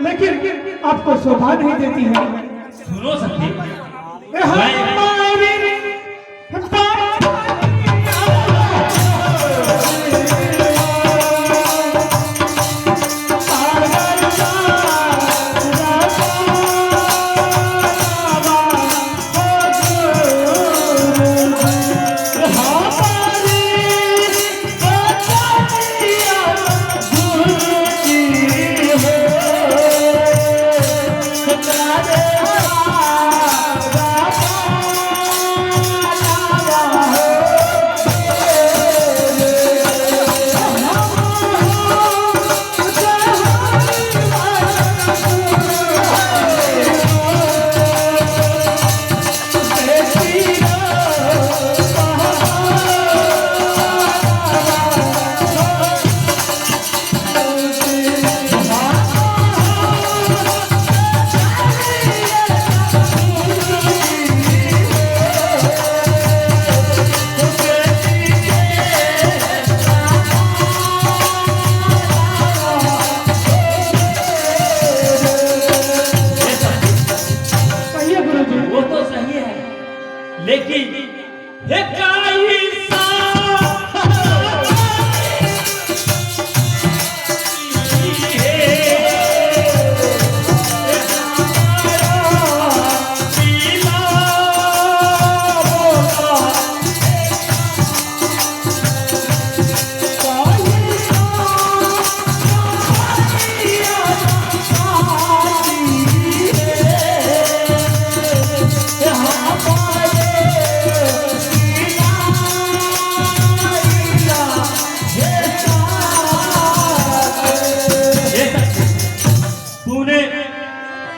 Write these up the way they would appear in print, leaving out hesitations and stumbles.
लेकिन आपको शोभा नहीं देती है। सुनो सखी, लेकिन हे काई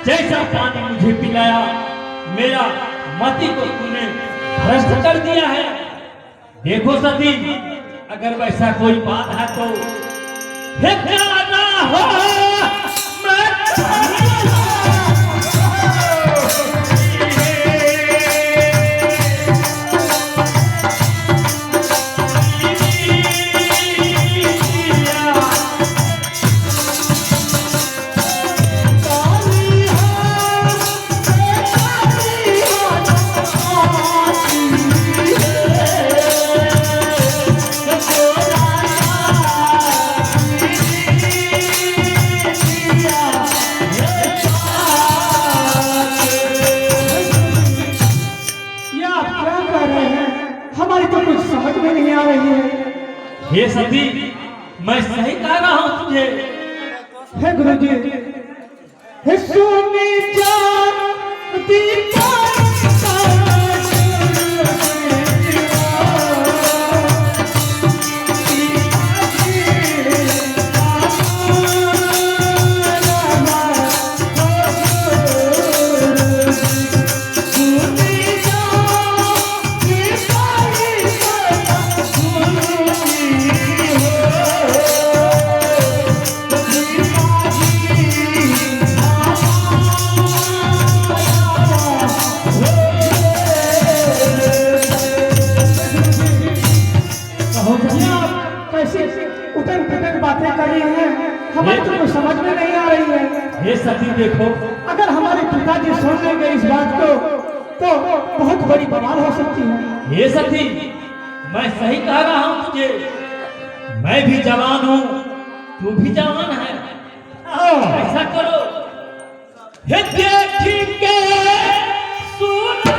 जैसा पानी मुझे पिलाया, मेरा मति को तूने भ्रष्ट कर दिया है। देखो सती, अगर वैसा कोई बात है तो ना हो हे सती, मैं सही कह रहा हूँ तुझे। हे गुरुजी, हे सुनी जान दीपा बातें कर रही हैं, हमें तो कुछ समझ में नहीं आ रही है। हे सती देखो, अगर हमारे पिताजी सुन लेंगे इस बात को तो बहुत बड़ी बवाल हो सकती है। हे सती, मैं सही कह रहा हूँ तुझे। मैं भी जवान हूँ, तू भी जवान है। ऐसा करो, हे देख के सुन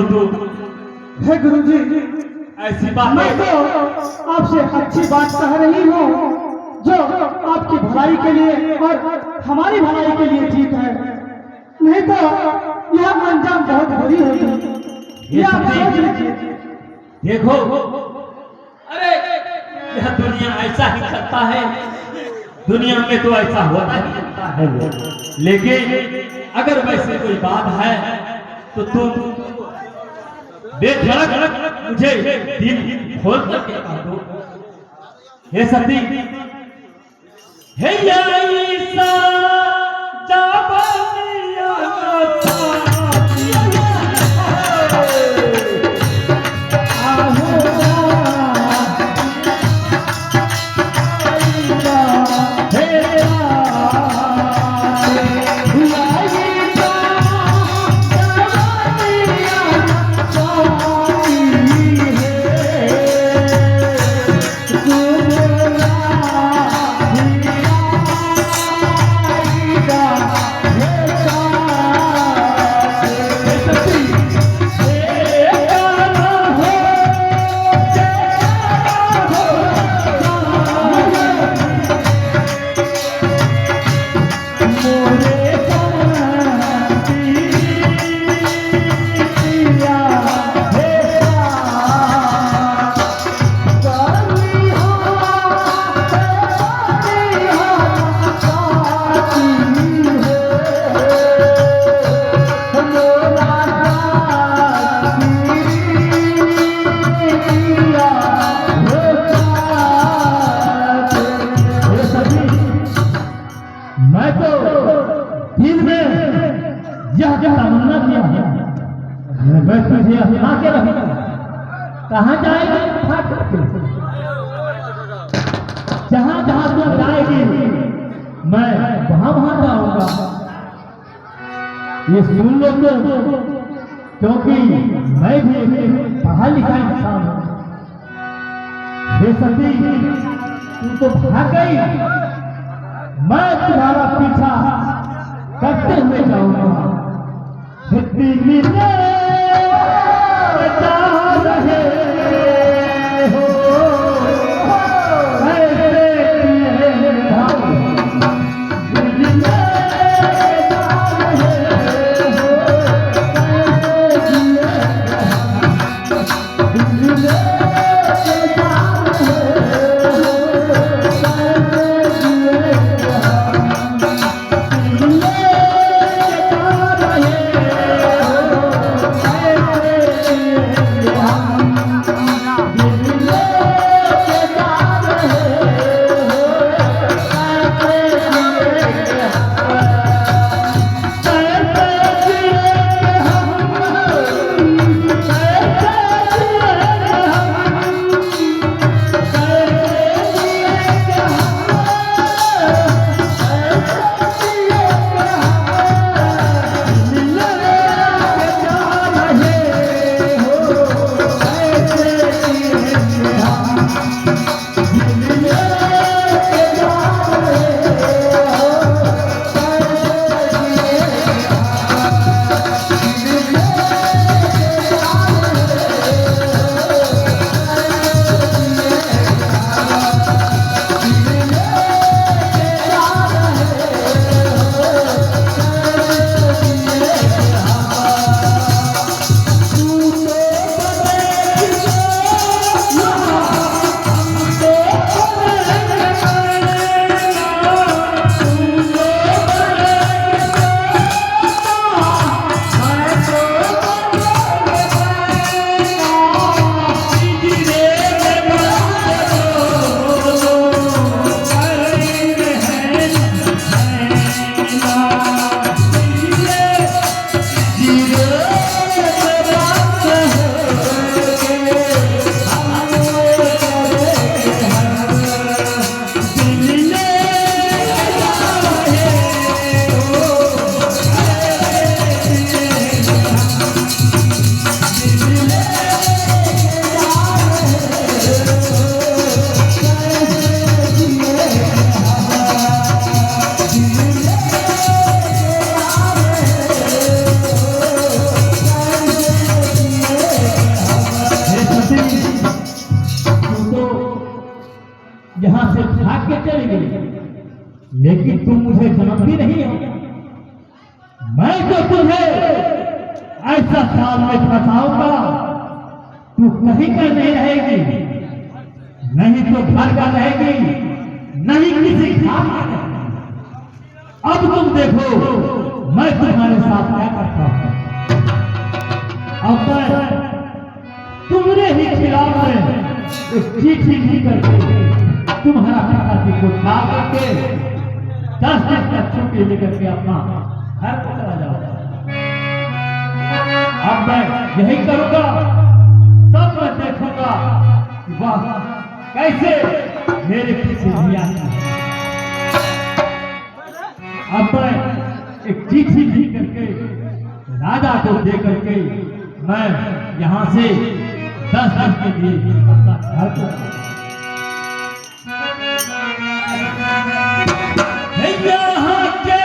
हो तो हे गुरुजी, ऐसी बात मैं तो आपसे अच्छी बात कह रही हूँ जो आपकी भलाई के लिए और हमारी भलाई के लिए ठीक है, नहीं तो यह अंजाम बहुत बुरी होगी। ये यह आप सच्ची- सोच लीजिए। देखो, अरे यह दुनिया ऐसा ही करता है, दुनिया में तो ऐसा होता ही रहता है। लेकिन अगर वैसे कोई बात है तो तुम बेधड़क मुझे दिल खोल करके कह दो। हे सती, हे ईसा जाबनिया मैं तो दिल में यह तमन्ना किया है, मैं तुझे अपना के रहूंगा। कहाँ जाएगी? जहाँ जहाँ तू जाएगी मैं वहाँ वहाँ जाऊंगा। ये सुन लो तो, क्योंकि मैं भी पढ़ा लिखा इंसान हूँ। हे सती, तू तो भाग गई, मैं तुम्हारा पीछा करते हुए जाऊंगा। यहाँ से भाग के चली गई, लेकिन तुम मुझे जानती नहीं हो। मैं तो तुम्हें ऐसा साल में फंसाऊंगा, तू कहीं का नहीं रहेगी, नहीं तो घर का रहेगी, नहीं किसी खास का रहेगी। अब तुम देखो मैं तुम्हारे साथ क्या करता हूं। अब मैं तुम्हारे ही खिलाफ में एक चिट्ठी लिख करके तुम्हारा पिताजी को खा करके 10 दिन तक छुट्टी लेकर के अपना घर को चला जाऊंगा। अब मैं यही करूंगा, तब मैं देखूंगा कि वह कैसे मेरे पीछे नहीं आता है। अब मैं एक चिट्ठी लिख करके राजा को दे करके मैं यहाँ से 10 दिन के लिए अपना घर को यहाँ के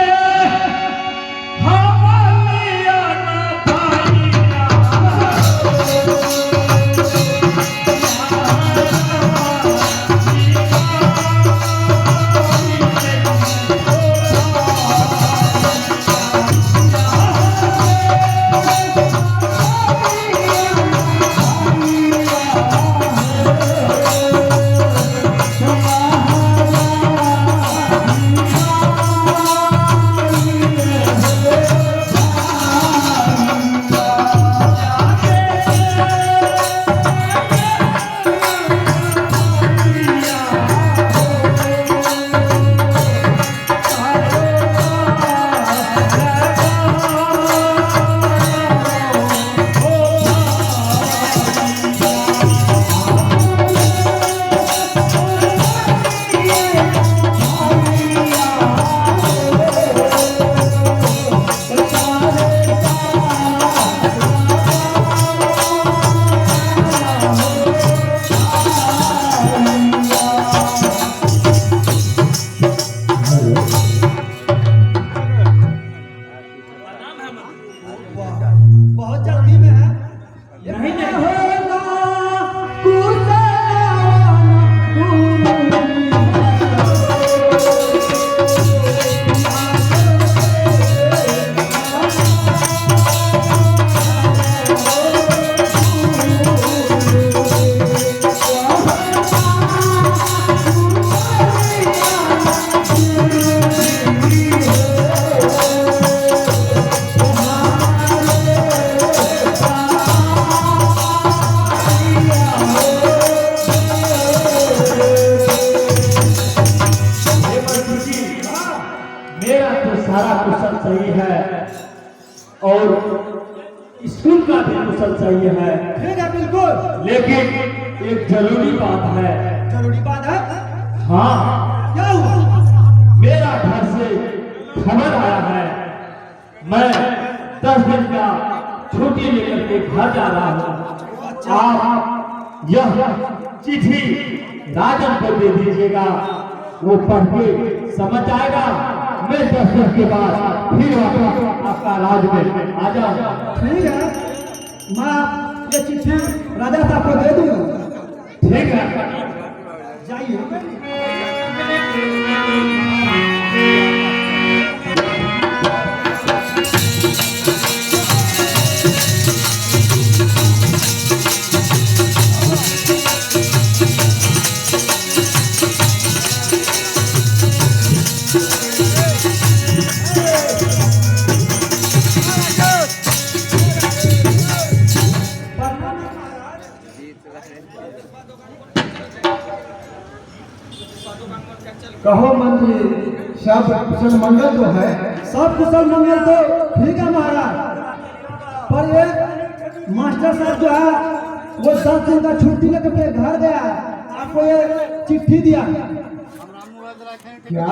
सही है और स्कूल का भी कुशल सही है। ठीक है बिल्कुल, लेकिन एक जरूरी बात है। जरूरी बात है? हाँ, क्या हुआ? मेरा घर से खबर आया है, मैं 10 दिन का छुट्टी लेकर के घर जा रहा हूँ। आप यह चिट्ठी राजन को दे दीजिएगा, वो पढ़ के समझ जाएगा। मैं 10 दिन के बाद फिर वापस आपका राज में आ जाऊंगा। ठीक है, मैं ये चिट्ठी राजा साहब को दे दूंगा। ठीक है, जाइए। कहो मंत्री, सब कुशल मंगल तो है? सब कुशल मंगल तो ठीक है महाराज, पर ये मास्टर साहब जो है वो 10 दिन का छुट्टी लेकर के घर गया, आपको ये चिट्ठी दिया। क्या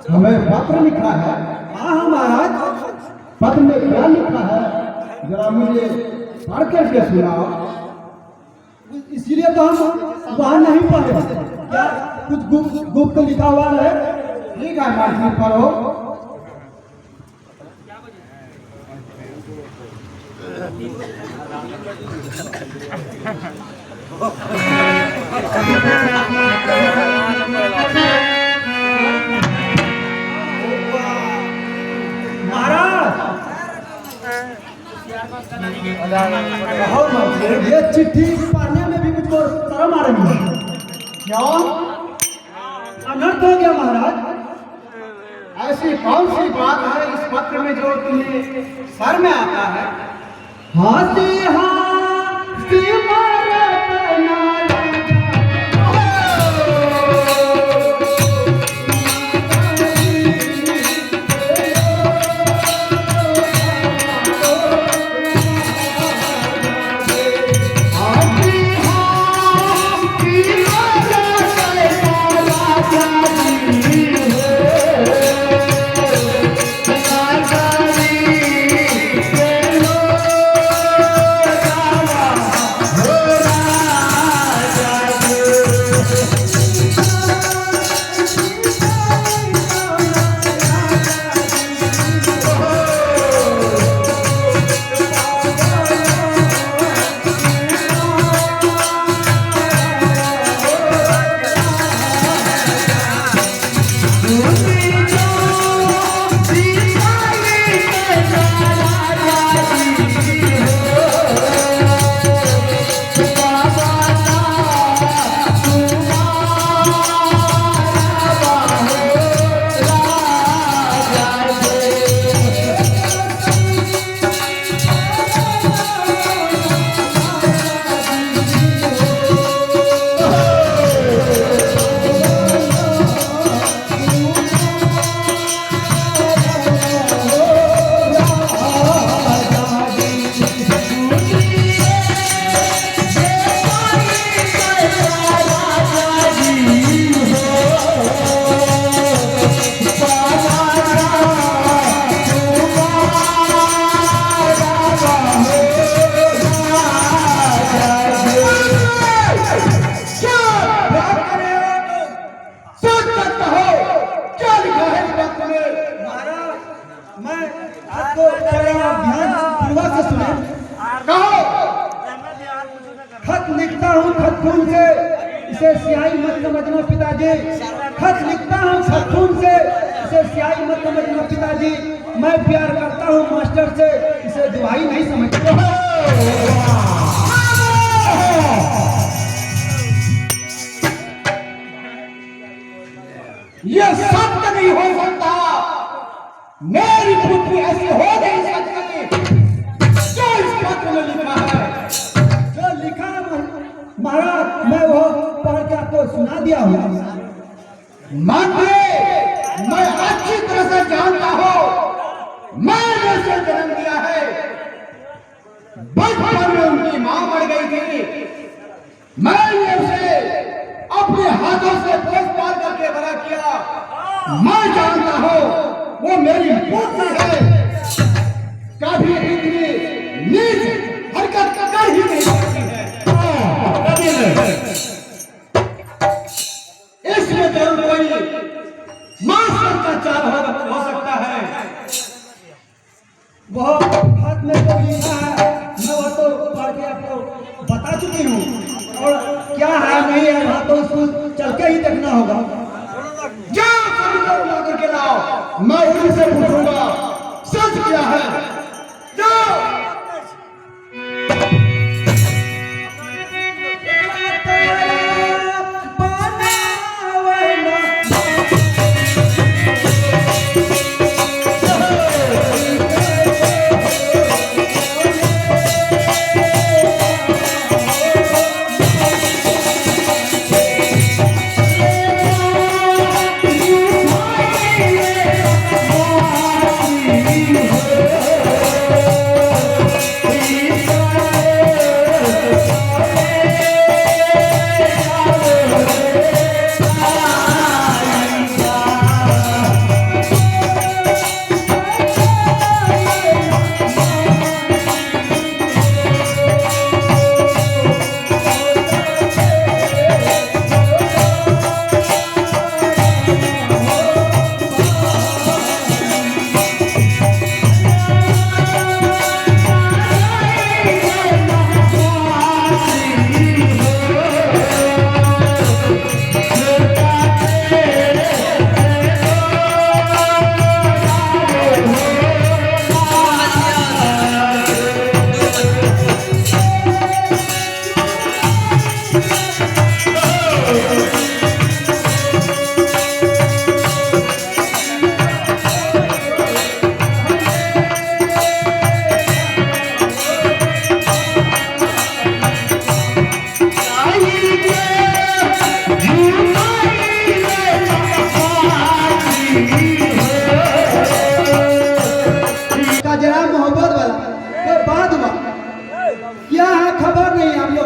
हमें पत्र लिखा है? हाँ हाँ महाराज। पत्र में क्या लिखा है, जरा मुझे पढ़ करके सुनाओ। इसीलिए तो हम वहाँ नहीं पढ़े, क्या कुछ गुप्त लिखा हुआ है? ठीक है मंत्री, पढ़ो। कहो मंत्री, ये चिट्ठी पढ़ने में भी मुझको शर्म आ रही है। क्यों? अनर्थ हो गया महाराज। ऐसी कौन सी बात है इस पत्र में जो तुम्हें सर में आता है? हाथी हाथी मारत नाल खत लिखता हूँ खतून से, इसे स्याही मत समझना पिताजी। खत लिखता हूँ खतून से, इसे स्याही मत समझना पिताजी। मैं प्यार करता हूँ मास्टर से, इसे दुहाई नहीं समझता। ये सत्य नहीं हो सकता। मेरी पुत्री ऐसी हो नहीं सकती। जो इस पत्र में लिखा है, जो लिखा महाराज, मैं वो पढ़ के आपको सुना दिया हूँ। मंत्री, मैं अच्छी तरह से जानता हूँ मैंने उसे जन्म दिया है। बचपन में उनकी मां मर गई थी। मैंने उसे अपने हाथों से पोस पाल करके बड़ा किया। मैं जानता हूँ वो मेरी पुत्री है। कभी इतनी नीच हरकत कर ही नहीं सकती है। इसमें जरूर कोई मास्टर का चाल हो सकता है। वह हाथ में जो लिखा है मैं वो तो पढ़ के आपको बता चुकी हूँ, और क्या है नहीं है वहाँ तो उसको चल के ही देखना होगा। जाओ सभी को बुला करके लाओ, मैं उनसे पूछूंगा सच क्या है। जाओ।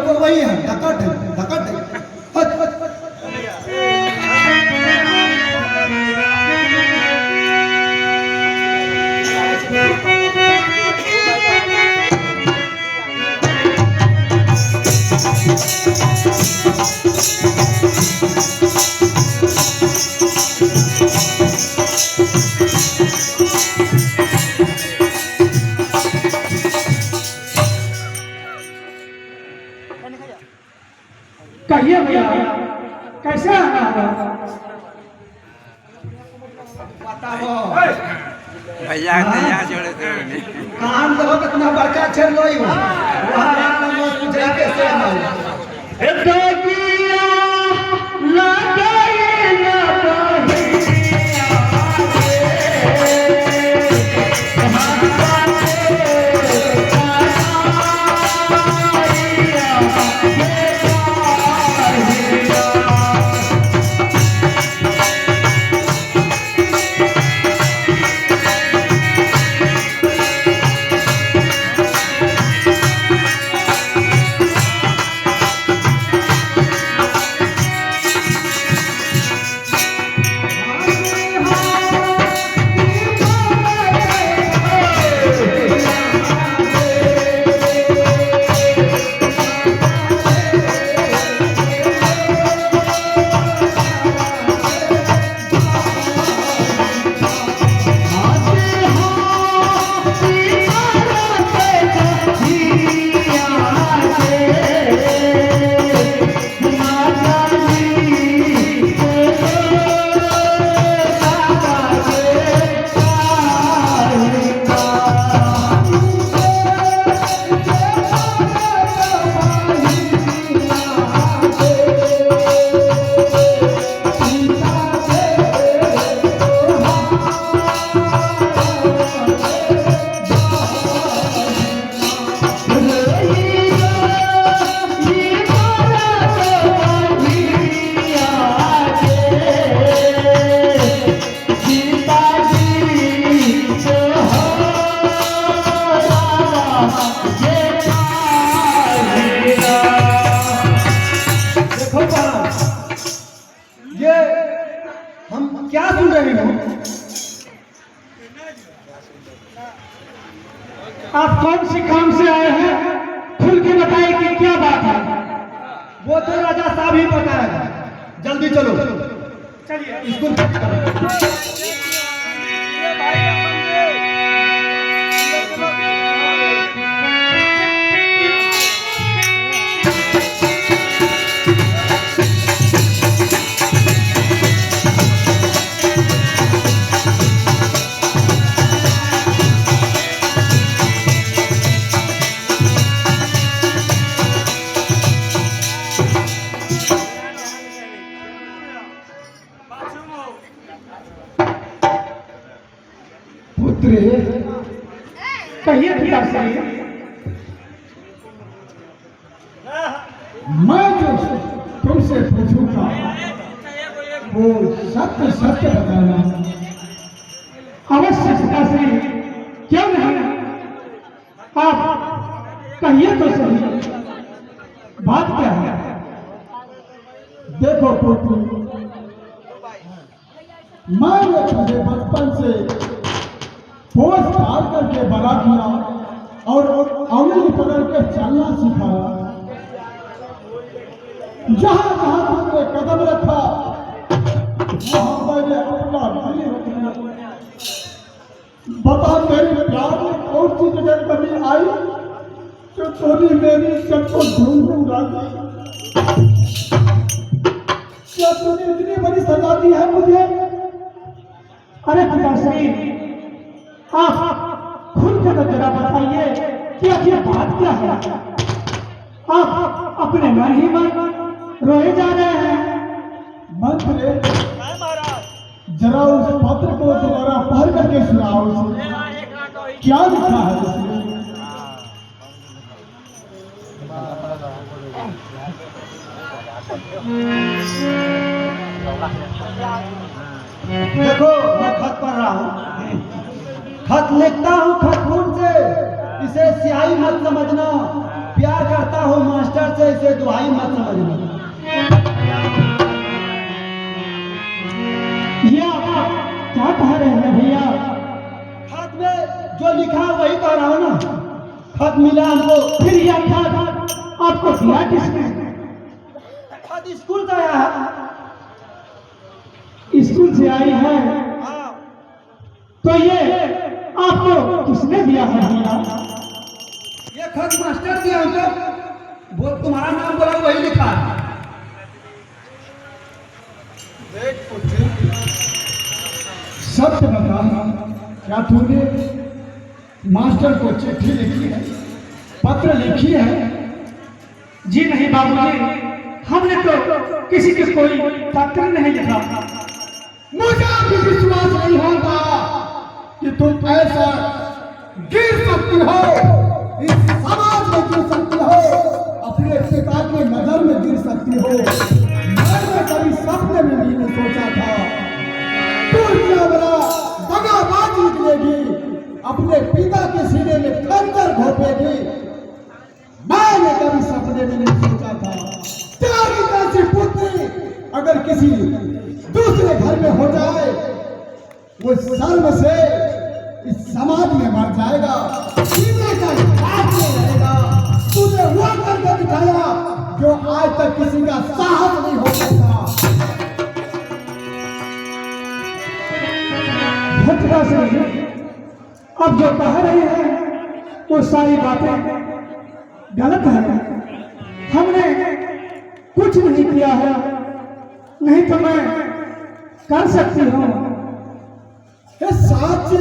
वो वही है, धकट है, धकट है। हट, हट, हट। कहिए भैया कैसे आना होगा? भैया तैयार जोड़े थे काम तो कितना बड़का छेड़ लो ही हो। वहाँ एक नंबर पूछ रही कैसे आना होगा। ये हम क्या सुन रहे हो? आप कौन सी काम से आए हैं? खुल के बताइए कि क्या बात है। वो तो राजा साहब ही बताएगा। जल्दी चलो, चलिए स्कूल। पुत्र कहिए पिताश्री। मैं जो तुमसे पूछूंगा वो सत्य सत्य बताना। अवश्य पिताश्री, क्यों नहीं, आप कहिए तो सही, बात क्या है? देखो पुत्र, मैंने तुझे बचपन से पोस पाल करके बड़ा किया और अंगुली पकड़ के चलना सिखाया। जहां जहां तुमने कदम रखा वहां मैंने अपना दिल रख लिया। बता मेरे प्यार में कौन सी जगह कमी आई जो तूने मेरी सबको ढूंढ ढूंढा दी? क्या तूने इतनी बड़ी सजा दी है मुझे? अरे पिताश्री, आप खुल के तो जरा बताइए कि आखिर बात क्या है? आप अपने मन ही मन रोए जा रहे हैं। मंत्र जरा उस पत्र को दोबारा पढ़ करके सुनाओ। उसे क्या लिखा है उसमें? देखो, मैं खत पढ़ रहा हूँ, खत लिखता हूँ खत खून से। इसे स्याही मत समझना। प्यार करता हूँ मास्टर से इसे दुहाई मत समझना। ये आप क्या कह रहे हैं भैया? खत में जो लिखा है वही कह रहा हूँ ना। खत मिला हमको। फिर यह खत आपको दिया किसने? खत स्कूल से आया है। स्कूल से आई है? हाँ। तो ये आपको किसने दिया है भैया? ये खत मास्टर दिया हमको। वो तुम्हारा नाम बोला वही लिखा है। देख पुत्री, सत्य बता, क्या तूने मास्टर को चिट्ठी लिखी है, पत्र लिखी है? जी नहीं बाबूजी, हमने तो किसी के कोई पत्र नहीं लिखा। मुझे भी विश्वास नहीं होता कि तुम ऐसा गिर सकती हो, इस समाज में गिर सकती हो, अपने पिता की नजर में गिर सकती हो। मैंने कभी सपने में भी नहीं सोचा था तू इतना बड़ा दगाबाज निकलेगी, अपने पिता के सीने में खंजर घोंपेगी। मैंने कभी सपने में नहीं सोचा था तेरी जैसी पुत्री अगर किसी दूसरे घर में हो जाए, वो शर्म से इस समाज में मर जाएगा, सीने का हाथ में रहेगा। तूने वो करके दिखाया जो आज तक किसी का साहस नहीं हो सकता। भटका से अब जो कह रहे हैं वो सारी बातें गलत है। हमने कुछ नहीं किया है, नहीं तो मैं कर सकती हूँ। सच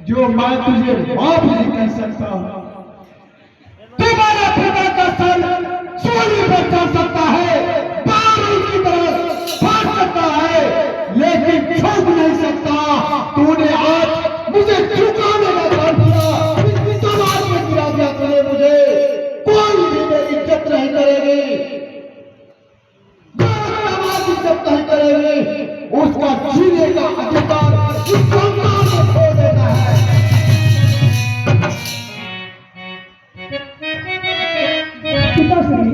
जो मैं तुझे माफ नहीं कर सकता। तुम्हारा पिता का सर सूली पर चढ़ सकता है, बारूद की तरह फट सकता है, लेकिन झुक नहीं सकता। तूने आज मुझे झुकाने का काम किया, इस समाज में गिरा दिया तूने मुझे। कोई भी मेरी इज्जत नहीं करेगी, समाज इज्जत नहीं करेगी, उसका जीने का अधिकार इस संसार में खो देना है। पिताश्री,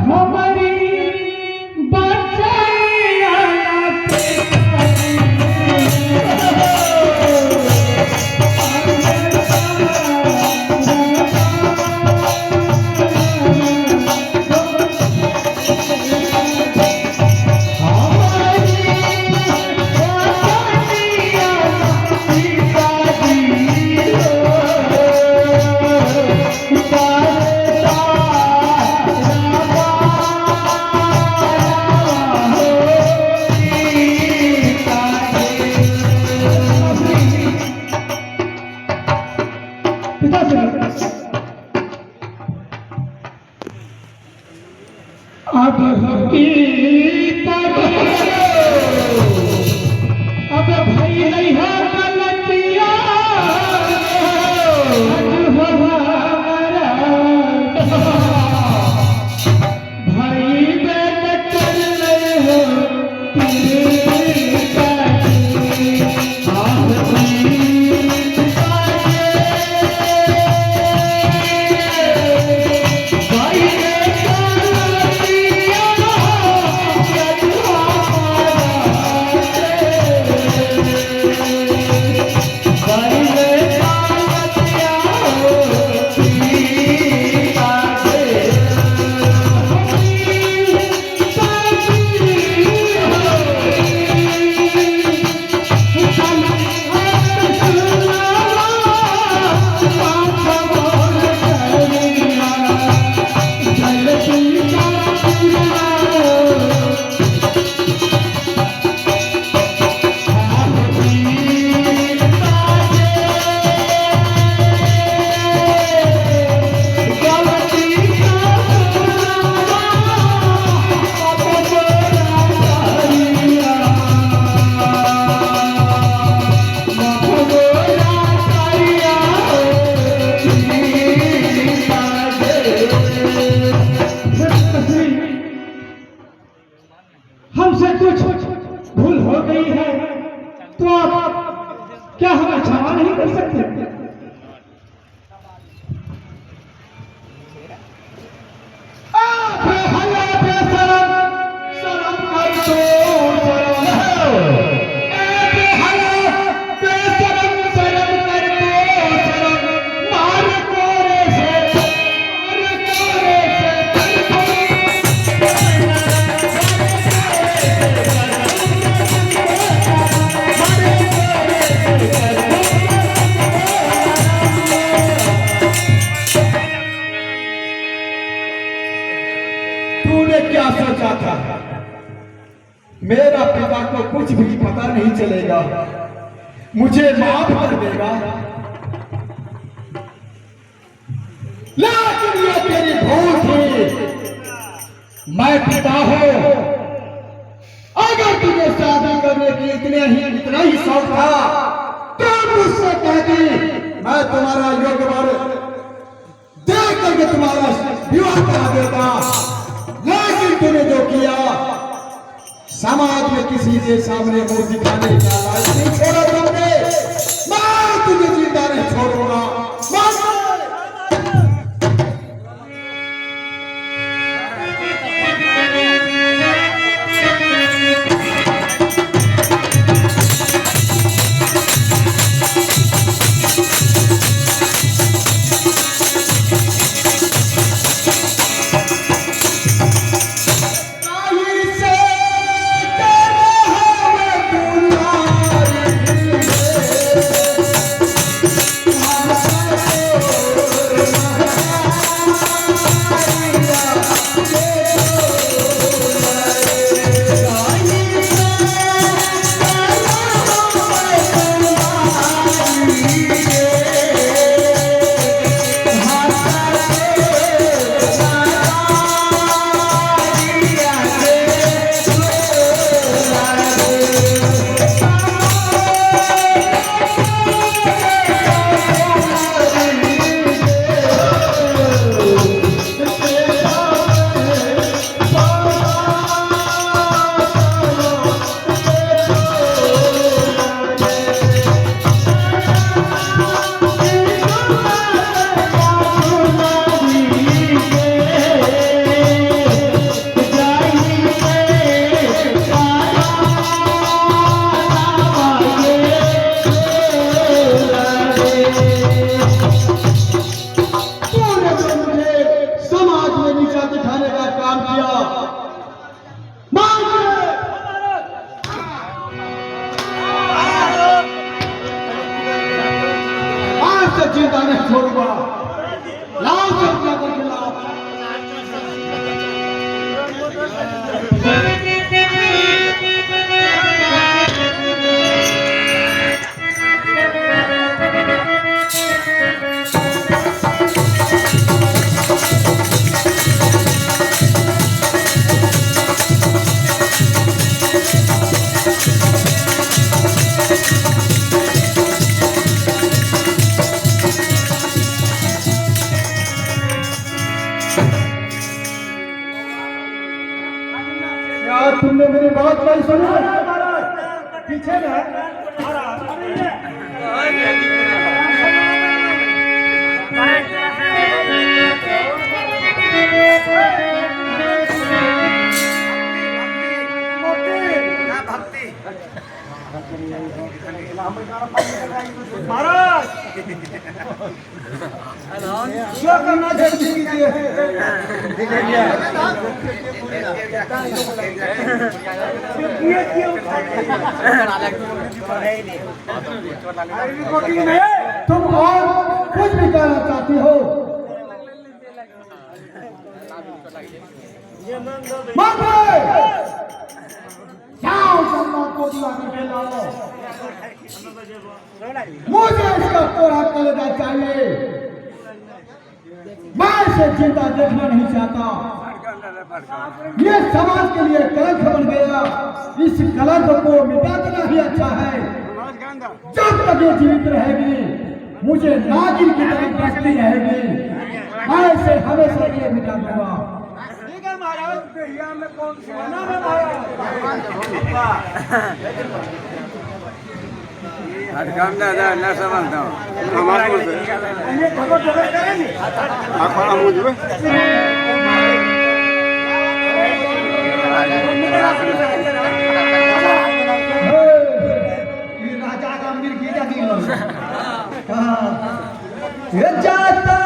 हमारी हमारी अब अब भाई नहीं है गलतिया भाई बेटा कर रहे हो हमसे कुछ भूल हो गई है तो आप क्या हमें क्षमा नहीं कर सकते? तूने क्या सोचा था? मेरा पिता को कुछ भी पता नहीं चलेगा, मुझे माफ कर देगा, लेकिन ये तेरी भूल थी। मैं पिता हूं, अगर तुझे शादी करने की इतना ही शौक था तो मुझसे कहती, मैं तुम्हारा योग्य वर देख करके तुम्हारा विवाह करा देता। लेकिन तूने जो किया, समाज में किसी के सामने मुंह दिखाने का लायक नहीं छोड़ा तुमने। मैं तुझे जिंदा नहीं छोड़ूंगा। जिंदा नहीं छोड़ूंगा। लाल चौकिया के खिलाफ महाराज तुमने मेरी बात नहीं सुनी। पीछे में महाराज क्या करना जल्दी कीजिए। तुम और कुछ भी कहना चाहती हो? जाओ सम्मान को दिवा करके लाओ। मुझे इसका तोड़ा कलेजा चाहिए। मैं इसे जिंदा देखना नहीं चाहता। ये समाज के लिए कलंक बन गया। इस कलंक को मिटा देना ही अच्छा है। जब तक ये जीवित रहेगी मुझे नागिन की तरह बसती रहेगी। मैं इसे हमेशा के लिए मिटा दूंगा। ठीक है महाराज, में कौन सी हटकाम दादा ना समझता हूँ राजा का मिर्गी जाता